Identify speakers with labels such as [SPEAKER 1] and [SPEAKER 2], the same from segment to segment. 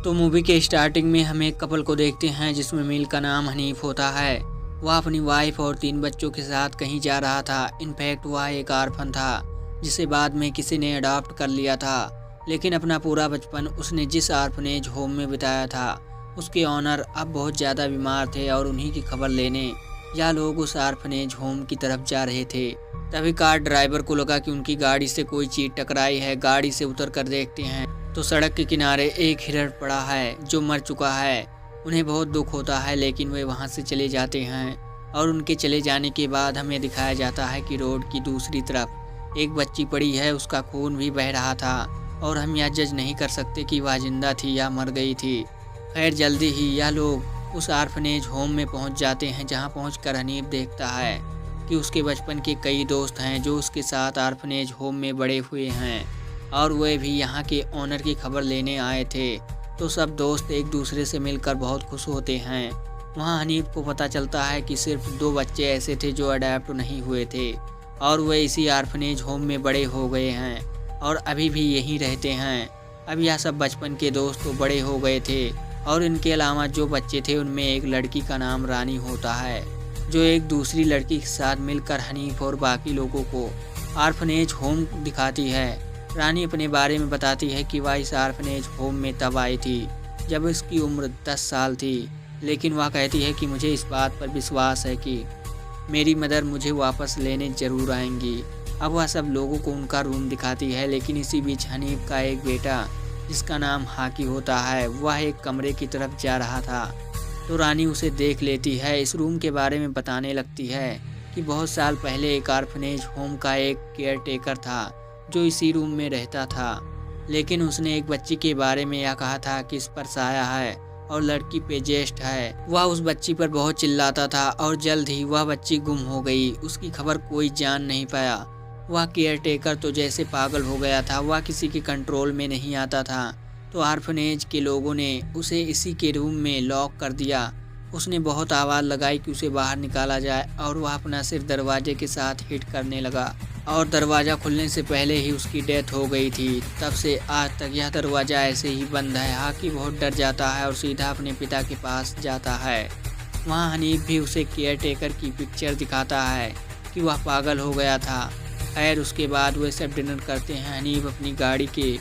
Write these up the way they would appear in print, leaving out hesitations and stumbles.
[SPEAKER 1] तो मूवी के स्टार्टिंग में हम एक कपल को देखते हैं जिसमें मील का नाम हनीफ होता है। वह अपनी वाइफ और 3 बच्चों के साथ कहीं जा रहा था। इनफैक्ट वह एक आर्फन था जिसे बाद में किसी ने अडॉप्ट कर लिया था, लेकिन अपना पूरा बचपन उसने जिस आर्फनेज होम में बिताया था उसके ऑनर अब बहुत ज़्यादा बीमार थे और उन्हीं की खबर लेने यह लोग उस आर्फनेज होम की तरफ जा रहे थे। तभी कार ड्राइवर को लगा कि उनकी गाड़ी से कोई चीज़ टकराई है। गाड़ी से उतर कर देखते हैं तो सड़क के किनारे एक हिरण पड़ा है जो मर चुका है। उन्हें बहुत दुख होता है, लेकिन वे वहां से चले जाते हैं और उनके चले जाने के बाद हमें दिखाया जाता है कि रोड की दूसरी तरफ एक बच्ची पड़ी है, उसका खून भी बह रहा था और हम यह जज नहीं कर सकते कि वह जिंदा थी या मर गई थी। खैर जल्दी ही यह लोग उस आर्फनेज होम में पहुंच जाते हैं, जहां पहुंचकर हनीफ देखता है कि उसके बचपन के कई दोस्त हैं जो उसके साथ आर्फनेज होम में बड़े हुए हैं और वे भी यहाँ के ओनर की खबर लेने आए थे। तो सब दोस्त एक दूसरे से मिलकर बहुत खुश होते हैं। वहाँ हनीफ को पता चलता है कि सिर्फ 2 बच्चे ऐसे थे जो अडैप्ट नहीं हुए थे और वे इसी आर्फनेज होम में बड़े हो गए हैं और अभी भी यहीं रहते हैं। अब यह सब बचपन के दोस्त तो बड़े हो गए थे और इनके अलावा जो बच्चे थे उनमें एक लड़की का नाम रानी होता है जो एक दूसरी लड़की के साथ मिलकर हनीफ और बाकी लोगों को आर्फनेज होम दिखाती है। रानी अपने बारे में बताती है कि वह इस आर्फनेज होम में तब आई थी जब उसकी उम्र 10 साल थी, लेकिन वह कहती है कि मुझे इस बात पर विश्वास है कि मेरी मदर मुझे वापस लेने ज़रूर आएंगी। अब वह सब लोगों को उनका रूम दिखाती है, लेकिन इसी बीच हनीफ का एक बेटा जिसका नाम हाकी होता है वह एक कमरे की तरफ जा रहा था। तो रानी उसे देख लेती है। इस रूम के बारे में बताने लगती है कि बहुत साल पहले एक आर्फनेज होम का एक केयर टेकर था जो इसी रूम में रहता था, लेकिन उसने एक बच्ची के बारे में यह कहा था कि इस पर साया है और लड़की पे जेस्ट है। वह उस बच्ची पर बहुत चिल्लाता था और जल्द ही वह बच्ची गुम हो गई। उसकी खबर कोई जान नहीं पाया। वह केयर टेकर तो जैसे पागल हो गया था, वह किसी के कंट्रोल में नहीं आता था। तो आर्फनेज के लोगों ने उसे इसी के रूम में लॉक कर दिया। उसने बहुत आवाज़ लगाई कि उसे बाहर निकाला जाए और वह अपना सिर दरवाजे के साथ हिट करने लगा और दरवाज़ा खुलने से पहले ही उसकी डेथ हो गई थी। तब से आज तक यह दरवाज़ा ऐसे ही बंद है। हाकी बहुत डर जाता है और सीधा अपने पिता के पास जाता है। वहाँ हनीफ भी उसे केयर टेकर की पिक्चर दिखाता है कि वह पागल हो गया था। खैर उसके बाद वे सब डिनर करते हैं। हनीफ अपनी गाड़ी के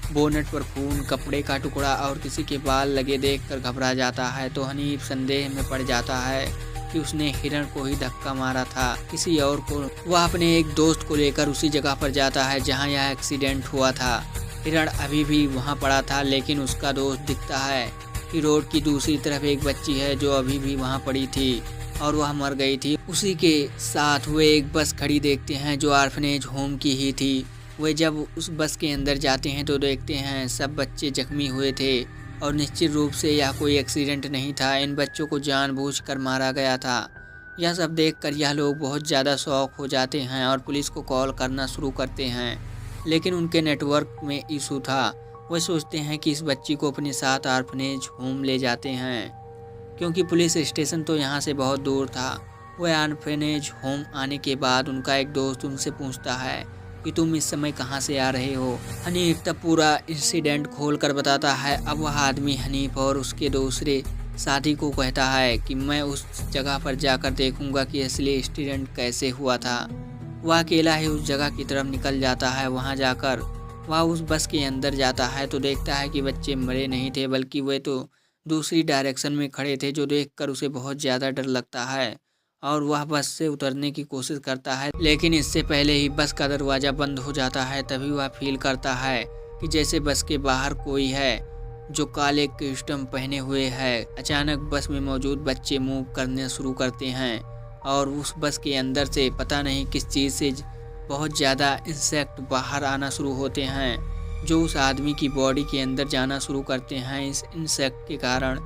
[SPEAKER 1] बोनट पर खून, कपड़े का टुकड़ा और किसी के बाल लगे देखकर घबरा जाता है। तो हनीफ संदेह में पड़ जाता है कि उसने हिरण को ही धक्का मारा था, किसी और को। वह अपने एक दोस्त को लेकर उसी जगह पर जाता है जहां यह एक्सीडेंट हुआ था। हिरण अभी भी वहां पड़ा था, लेकिन उसका दोस्त दिखता है कि रोड की दूसरी तरफ एक बच्ची है जो अभी भी वहां पड़ी थी और वह मर गई थी। उसी के साथ वे एक बस खड़ी देखते हैं जो आर्फनेज होम की ही थी। वे जब उस बस के अंदर जाते हैं तो देखते हैं सब बच्चे जख्मी हुए थे और निश्चित रूप से यह कोई एक्सीडेंट नहीं था। इन बच्चों को जानबूझकर मारा गया था। यह सब देखकर यह लोग बहुत ज़्यादा शॉक हो जाते हैं और पुलिस को कॉल करना शुरू करते हैं, लेकिन उनके नेटवर्क में इशू था। वे सोचते हैं कि इस बच्ची को अपने साथ आर्फनेज होम ले जाते हैं, क्योंकि पुलिस स्टेशन तो यहाँ से बहुत दूर था। वह आर्फनेज होम आने के बाद उनका एक दोस्त उनसे पूछता है कि तुम इस समय कहाँ से आ रहे हो। हनीफ तब पूरा इंसिडेंट खोल कर बताता है। अब वह आदमी हनीफ और उसके दूसरे साथी को कहता है कि मैं उस जगह पर जाकर देखूंगा कि असली इंसिडेंट कैसे हुआ था। वह अकेला ही उस जगह की तरफ निकल जाता है। वहाँ जाकर वह उस बस के अंदर जाता है तो देखता है कि बच्चे मरे नहीं थे, बल्कि वे तो दूसरी डायरेक्शन में खड़े थे, जो देखकर उसे बहुत ज़्यादा डर लगता है और वह बस से उतरने की कोशिश करता है, लेकिन इससे पहले ही बस का दरवाज़ा बंद हो जाता है। तभी वह फील करता है कि जैसे बस के बाहर कोई है जो काले कॉस्ट्यूम पहने हुए है। अचानक बस में मौजूद बच्चे मूव करने शुरू करते हैं और उस बस के अंदर से पता नहीं किस चीज़ से बहुत ज़्यादा इंसेक्ट बाहर आना शुरू होते हैं, जो उस आदमी की बॉडी के अंदर जाना शुरू करते हैं। इस इंसेक्ट के कारण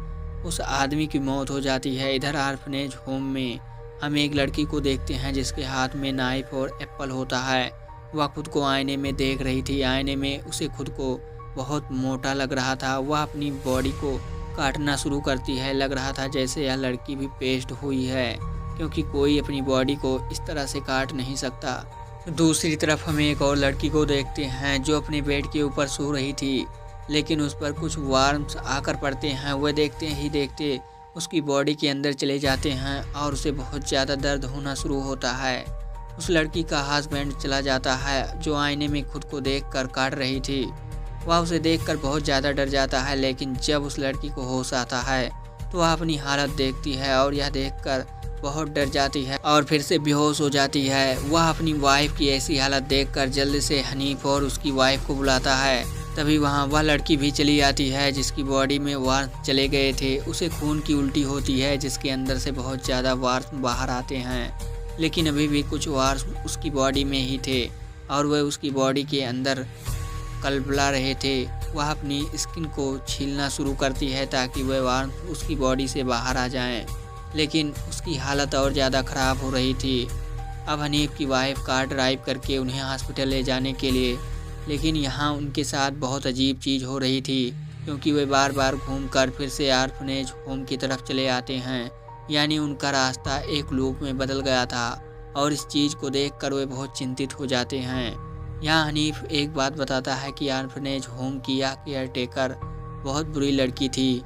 [SPEAKER 1] उस आदमी की मौत हो जाती है। इधर आर्फनेज होम में हम एक लड़की को देखते हैं जिसके हाथ में नाइफ और एप्पल होता है। वह खुद को आईने में देख रही थी। आईने में उसे खुद को बहुत मोटा लग रहा था। वह अपनी बॉडी को काटना शुरू करती है। लग रहा था जैसे यह लड़की भी पेस्ट हुई है, क्योंकि कोई अपनी बॉडी को इस तरह से काट नहीं सकता। दूसरी तरफ हम एक और लड़की को देखते हैं जो अपने बेड के ऊपर सो रही थी। लेकिन उस पर कुछ वार्म्स आकर पड़ते हैं। वह देखते ही देखते उसकी बॉडी के अंदर चले जाते हैं और उसे बहुत ज़्यादा दर्द होना शुरू होता है। उस लड़की का हस्बैंड चला जाता है जो आईने में खुद को देखकर काट रही थी। वह उसे देखकर बहुत ज़्यादा डर जाता है, लेकिन जब उस लड़की को होश आता है तो वह अपनी हालत देखती है और यह देखकर बहुत डर जाती है और फिर से बेहोश हो जाती है। वह अपनी वाइफ की ऐसी हालत देखकर जल्दी से हनीफ और उसकी वाइफ को बुलाता है। तभी वहाँ वह लड़की भी चली आती है जिसकी बॉडी में वार्म चले गए थे। उसे खून की उल्टी होती है जिसके अंदर से बहुत ज़्यादा वार्म बाहर आते हैं, लेकिन अभी भी कुछ वार्म उसकी बॉडी में ही थे और वह उसकी बॉडी के अंदर कलबला रहे थे। वह अपनी स्किन को छीलना शुरू करती है ताकि वह वार्म उसकी बॉडी से बाहर आ जाएं, लेकिन उसकी हालत और ज़्यादा ख़राब हो रही थी। अब हनीफ की वाइफ कार ड्राइव करके उन्हें हॉस्पिटल ले जाने के लिए, लेकिन यहाँ उनके साथ बहुत अजीब चीज़ हो रही थी क्योंकि वे बार बार घूमकर फिर से ऑर्फनेज होम की तरफ चले आते हैं। यानी उनका रास्ता एक लूप में बदल गया था और इस चीज़ को देखकर वे बहुत चिंतित हो जाते हैं। यहाँ हनीफ एक बात बताता है कि ऑर्फनेज होम की यह केयर टेकर बहुत बुरी लड़की थी।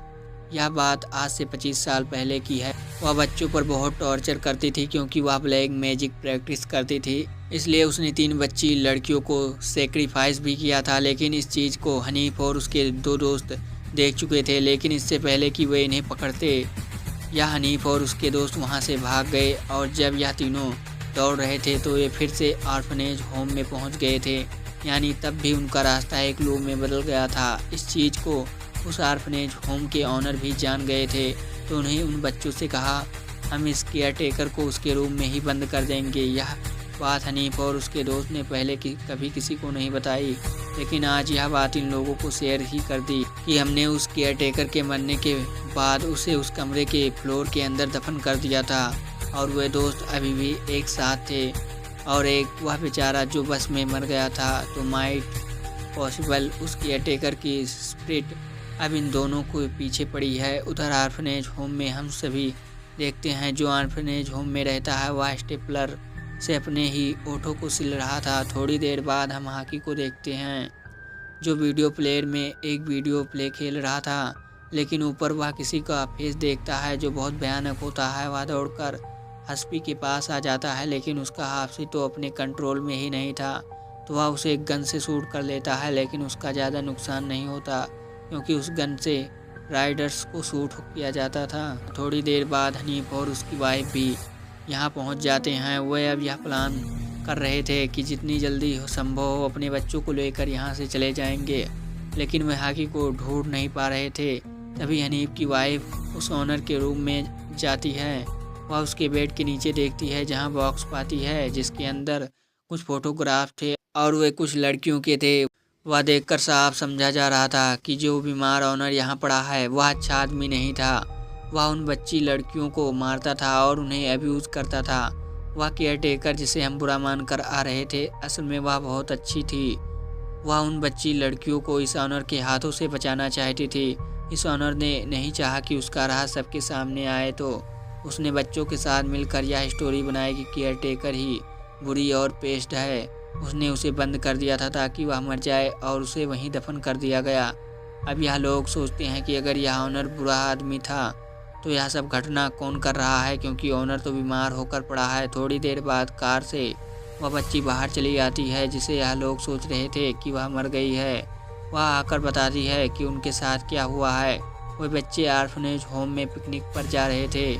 [SPEAKER 1] यह बात आज से 25 साल पहले की है। वह बच्चों पर बहुत टॉर्चर करती थी क्योंकि वह ब्लैक मैजिक प्रैक्टिस करती थी, इसलिए उसने 3 बच्ची लड़कियों को सेक्रीफाइस भी किया था। लेकिन इस चीज़ को हनीफ और उसके 2 दोस्त देख चुके थे, लेकिन इससे पहले कि वे इन्हें पकड़ते यह हनीफ और उसके दोस्त वहां से भाग गए और जब यह तीनों दौड़ रहे थे तो वे फिर से ऑर्फनेज होम में पहुंच गए थे। यानी तब भी उनका रास्ता एक लूप में बदल गया था। इस चीज़ को उस ऑर्फनेज होम के ऑनर भी जान गए थे, तो उन्हें उन बच्चों से कहा हम इस केयर टेकर को उसके रूम में ही बंद कर देंगे। यह बात हनीफ और उसके दोस्त ने पहले कभी किसी को नहीं बताई, लेकिन आज यह बात इन लोगों को शेयर ही कर दी कि हमने उस केयर टेकर के मरने के बाद उसे उस कमरे के फ्लोर के अंदर दफन कर दिया था और वे दोस्त अभी भी एक साथ थे और एक वह बेचारा जो बस में मर गया था। तो माइट पॉसिबल उस केयर टेकर की स्पिरिट अब इन दोनों को पीछे पड़ी है। उधर ऑर्फनेज होम में हम सभी देखते हैं जो ऑर्फनेज होम में रहता है वह स्टेपलर से अपने ही ओठों को सिल रहा था। थोड़ी देर बाद हम हाकी को देखते हैं जो वीडियो प्लेयर में एक वीडियो प्ले खेल रहा था, लेकिन ऊपर वह किसी का फेस देखता है जो बहुत भयानक होता है। वह दौड़कर हस्पी के पास आ जाता है, लेकिन उसका हाफसी तो अपने कंट्रोल में ही नहीं था, तो वह उसे एक गन से शूट कर लेता है, लेकिन उसका ज़्यादा नुकसान नहीं होता क्योंकि उस गन से राइडर्स को शूट किया जाता था। थोड़ी देर बाद हनीफ और उसकी वाइफ भी यहाँ पहुँच जाते हैं। वे अब यह प्लान कर रहे थे कि जितनी जल्दी हो संभव हो अपने बच्चों को लेकर यहाँ से चले जाएंगे, लेकिन वे हाकी को ढूंढ नहीं पा रहे थे। तभी हनीफ की वाइफ उस ऑनर के रूम में जाती है। वह उसके बेड के नीचे देखती है जहाँ बॉक्स पाती है जिसके अंदर कुछ फोटोग्राफ थे और वे कुछ लड़कियों के थे। वह देखकर साफ समझा जा रहा था कि जो बीमार ऑनर यहाँ पड़ा है वह अच्छा आदमी नहीं था। वह उन बच्ची लड़कियों को मारता था और उन्हें अब्यूज़ करता था। वह केयर टेकर जिसे हम बुरा मान कर आ रहे थे, असल में वह बहुत अच्छी थी। वह उन बच्ची लड़कियों को इस ऑनर के हाथों से बचाना चाहती थी। इस ऑनर ने नहीं चाहा कि उसका राज सबके सामने आए, तो उसने बच्चों के साथ मिलकर यह स्टोरी बनाई कि केयर टेकर ही बुरी और पेस्ट है। उसने उसे बंद कर दिया था ताकि वह मर जाए और उसे वहीं दफन कर दिया गया। अब यह लोग सोचते हैं कि अगर यह ऑनर बुरा आदमी था तो यह सब घटना कौन कर रहा है, क्योंकि ऑनर तो बीमार होकर पड़ा है। थोड़ी देर बाद कार से वह बच्ची बाहर चली आती है जिसे यह लोग सोच रहे थे कि वह मर गई है। वह आकर बताती है कि उनके साथ क्या हुआ है। वे बच्चे ऑर्फनेज होम में पिकनिक पर जा रहे थे,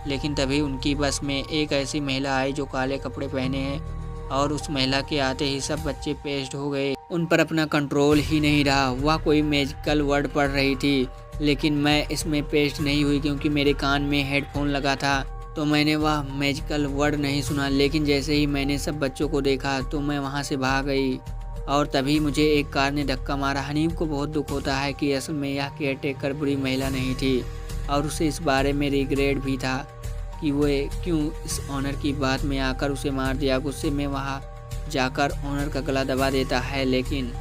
[SPEAKER 1] लेकिन तभी उनकी बस में एक ऐसी महिला आई जो काले कपड़े पहने हैं और उस महिला के आते ही सब बच्चे पेस्ट हो गए। उन पर अपना कंट्रोल ही नहीं रहा। वह कोई मैजिकल वर्ड पढ़ रही थी, लेकिन मैं इसमें पेस्ट नहीं हुई क्योंकि मेरे कान में हेडफोन लगा था, तो मैंने वह मैजिकल वर्ड नहीं सुना। लेकिन जैसे ही मैंने सब बच्चों को देखा तो मैं वहां से भाग गई और तभी मुझे एक कार ने धक्का मारा। हनीफ को बहुत दुख होता है कि असल में यह केयर टेकर बुरी महिला नहीं थी और उसे इस बारे में रिग्रेट भी था कि वो क्यों इस ऑनर की बात में आकर उसे मार दिया। गुस्से में वहाँ जाकर ऑनर का गला दबा देता है, लेकिन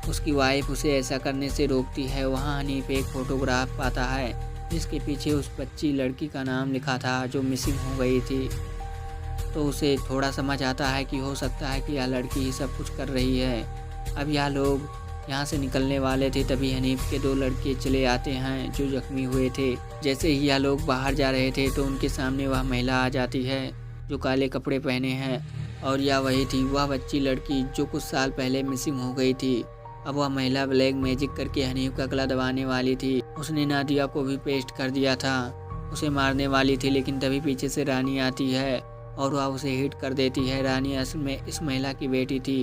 [SPEAKER 1] उसकी वाइफ उसे ऐसा करने से रोकती है। वहाँ हनीफ एक फ़ोटोग्राफ पाता है जिसके पीछे उस बच्ची लड़की का नाम लिखा था जो मिसिंग हो गई थी। तो उसे थोड़ा समझ आता है कि हो सकता है कि यह लड़की ही सब कुछ कर रही है। अब यह लोग यहाँ से निकलने वाले थे तभी हनीफ के 2 लड़के चले आते हैं जो जख्मी हुए थे। जैसे ही यह लोग बाहर जा रहे थे तो उनके सामने वह महिला आ जाती है जो काले कपड़े पहने हैं, और यह वही थी वह बच्ची लड़की जो कुछ साल पहले मिसिंग हो गई थी। अब वह महिला ब्लैक मैजिक करके हनीफ का गला दबाने वाली थी। उसने नादिया को भी पेस्ट कर दिया था, उसे मारने वाली थी, लेकिन तभी पीछे से रानी आती है और वह उसे हिट कर देती है। रानी असल में इस महिला की बेटी थी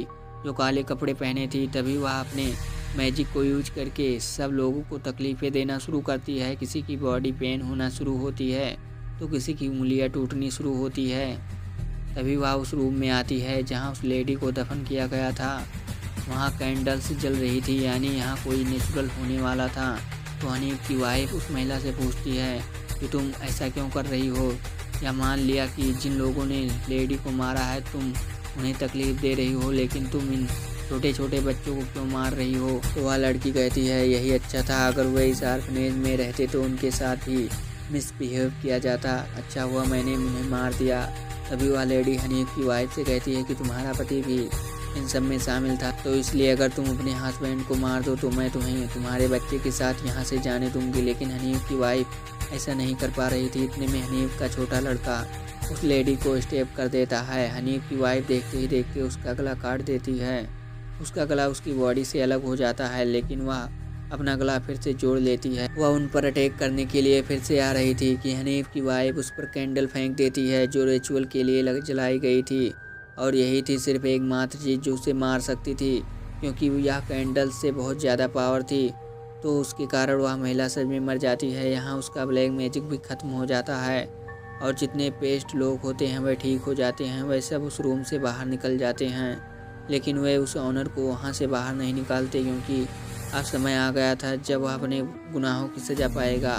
[SPEAKER 1] जो काले कपड़े पहने थी। तभी वह अपने मैजिक को यूज करके सब लोगों को तकलीफ़ें देना शुरू करती है। किसी की बॉडी पेन होना शुरू होती है तो किसी की उंगलियां टूटनी शुरू होती है। तभी वह उस रूम में आती है जहां उस लेडी को दफन किया गया था। वहां कैंडल्स जल रही थी, यानी यहाँ कोई नेचुरल होने वाला था। तो हनीफ की वाइफ उस महिला से पूछती है कि तुम ऐसा क्यों कर रही हो, या मान लिया कि जिन लोगों ने लेडी को मारा है तुम उन्हें तकलीफ़ दे रही हो, लेकिन तुम इन छोटे छोटे बच्चों को क्यों मार रही हो। तो वह लड़की कहती है यही अच्छा था, अगर वे इस ऑर्फनेज में रहते तो उनके साथ भी मिसबिहेव किया जाता। अच्छा हुआ मैंने उन्हें मार दिया। तभी वह लेडी हनीफ की वाइफ से कहती है कि तुम्हारा पति भी इन सब में शामिल था, तो इसलिए अगर तुम अपने हस्बैंड को मार दो तो मैं तुम्हें तुम्हारे बच्चे के साथ यहाँ से जाने दूंगी। लेकिन हनीफ की वाइफ ऐसा नहीं कर पा रही थी। इतने में हनीफ का छोटा लड़का उस लेडी को स्टेप कर देता है। हनीफ की वाइफ देखते ही देखते उसका गला काट देती है। उसका गला उसकी बॉडी से अलग हो जाता है, लेकिन वह अपना गला फिर से जोड़ लेती है। वह उन पर अटैक करने के लिए फिर से आ रही थी कि हनीफ की वाइफ उस पर कैंडल फेंक देती है जो रिचुअल के लिए जलाई गई थी, और यही थी सिर्फ एकमात्र चीज़ जो उसे मार सकती थी, क्योंकि यह कैंडल से बहुत ज़्यादा पावर थी। तो उसके कारण वह महिला सच में मर जाती है। यहाँ उसका ब्लैक मैजिक भी ख़त्म हो जाता है और जितने पेस्ट लोग होते हैं वह ठीक हो जाते हैं। वह सब उस रूम से बाहर निकल जाते हैं, लेकिन वे उस ऑनर को वहाँ से बाहर नहीं निकालते, क्योंकि अब समय आ गया था जब वह अपने गुनाहों की सज़ा पाएगा।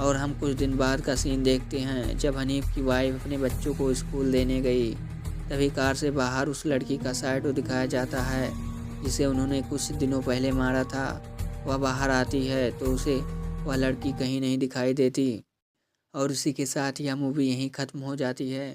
[SPEAKER 1] और हम कुछ दिन बाद का सीन देखते हैं जब हनीफ की वाइफ अपने बच्चों को स्कूल देने गई। तभी कार से बाहर उस लड़की का शैडो दिखाया जाता है जिसे उन्होंने कुछ दिनों पहले मारा था। वह बाहर आती है तो उसे वह लड़की कहीं नहीं दिखाई देती, और इसी के साथ यह मूवी यहीं ख़त्म हो जाती है।